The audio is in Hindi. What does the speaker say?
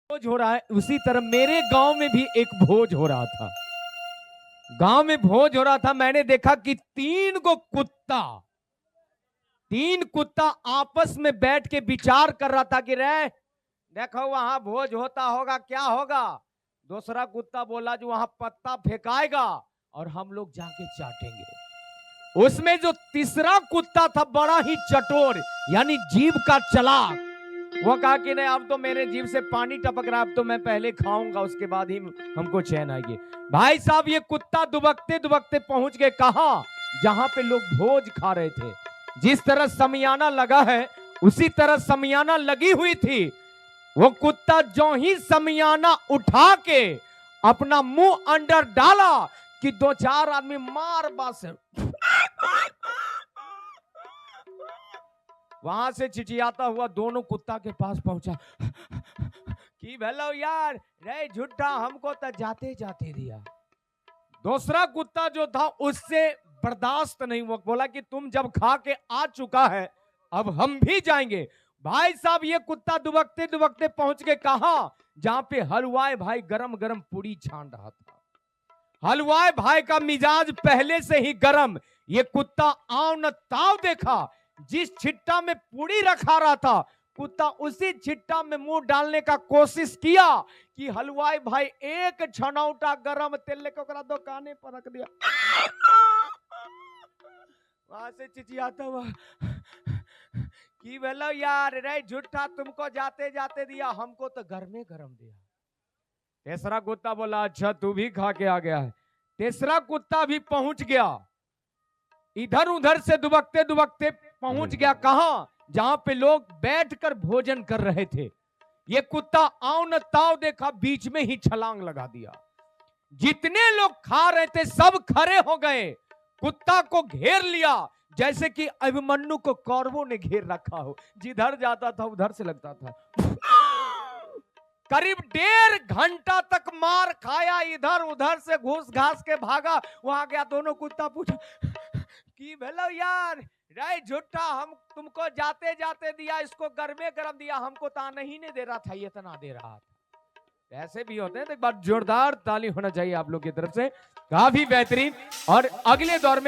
भोज हो रहा है, उसी तरह मेरे गांव में भी एक भोज हो रहा था। गांव में भोज हो रहा था, मैंने देखा कि तीन कुत्ता आपस में बैठ के विचार कर रहा था कि रे देखो वहां भोज होता होगा, क्या होगा। दूसरा कुत्ता बोला जो वहां पत्ता फेंकाएगा और हम लोग जाके चाटेंगे। उसमें जो तीसरा कुत्ता था बड़ा ही चटोर, यानी जीभ का चालाक, वो कहा कि नहीं अब तो मेरे जीभ से पानी टपक रहा है, अब तो मैं पहले खाऊंगा उसके बाद ही हमको चैन आएगी। भाई साहब ये कुत्ता दुबकते दुबकते पहुंच गए कहां, जहां पे लोग भोज खा रहे थे। जिस तरह समियाना लगा है उसी तरह समियाना लगी हुई थी। वो कुत्ता जो ही समियाना उठा के अपना मुंह अंदर डाला कि दो चार आदमी मार बास वहां से चिचियाता हुआ दोनों कुत्ता के पास पहुंचा कि भेलो यार रे झूठा हमको तो जाते जाते दिया। दूसरा कुत्ता जो था उससे बर्दाश्त नहीं हुआ, बोला कि तुम जब खा के आ चुका है अब हम भी जाएंगे। भाई साहब ये कुत्ता दुबकते दुबकते पहुंच के कहा जहां पे हलवाई भाई गरम गरम पूरी छान रहा था। हलवाई भाई का मिजाज पहले से ही गरम। ये कुत्ता आव न ताव देखा, जिस छिट्टा में पूरी रखा रहा था कुत्ता उसी छिट्टा में मुंह डालने का कोशिश किया कि हलवाई भाई एक छनौटा गरम तेल लेकर दुकाने पर रख दिया। वहां से चिचियाता हुआ कि बोलो यार रे झूठा तुमको जाते जाते दिया, हमको तो घर में गरम दिया। तीसरा कुत्ता बोला अच्छा तू भी खा के आ गया है। तीसरा कुत्ता भी पहुंच गया, इधर उधर से दुबकते दुबकते पहुंच गया कहां, जहां पे लोग बैठकर भोजन कर रहे थे। ये कुत्ता आओ न ताव देखा, बीच में ही छलांग लगा दिया। जितने लोग खा रहे थे सब खड़े हो गए, कुत्ता को घेर लिया जैसे कि अभिमन्यु को कौरवों ने घेर रखा हो। जिधर जाता था उधर से लगता था। करीब 1.5 घंटा तक मार खाया, इधर उधर से घूस घास के भागा। वहां गया, दोनों कुत्ता पूछा कि भेलो यार रे झूठा हम तुमको जाते जाते दिया, इसको गर्मे गरम दिया, हमको ताना ही नहीं दे रहा था, ये तना दे रहा था। ऐसे भी होते हैं तो एक बार जोरदार ताली होना चाहिए आप लोग की तरफ से, काफी बेहतरीन। और अगले दौर में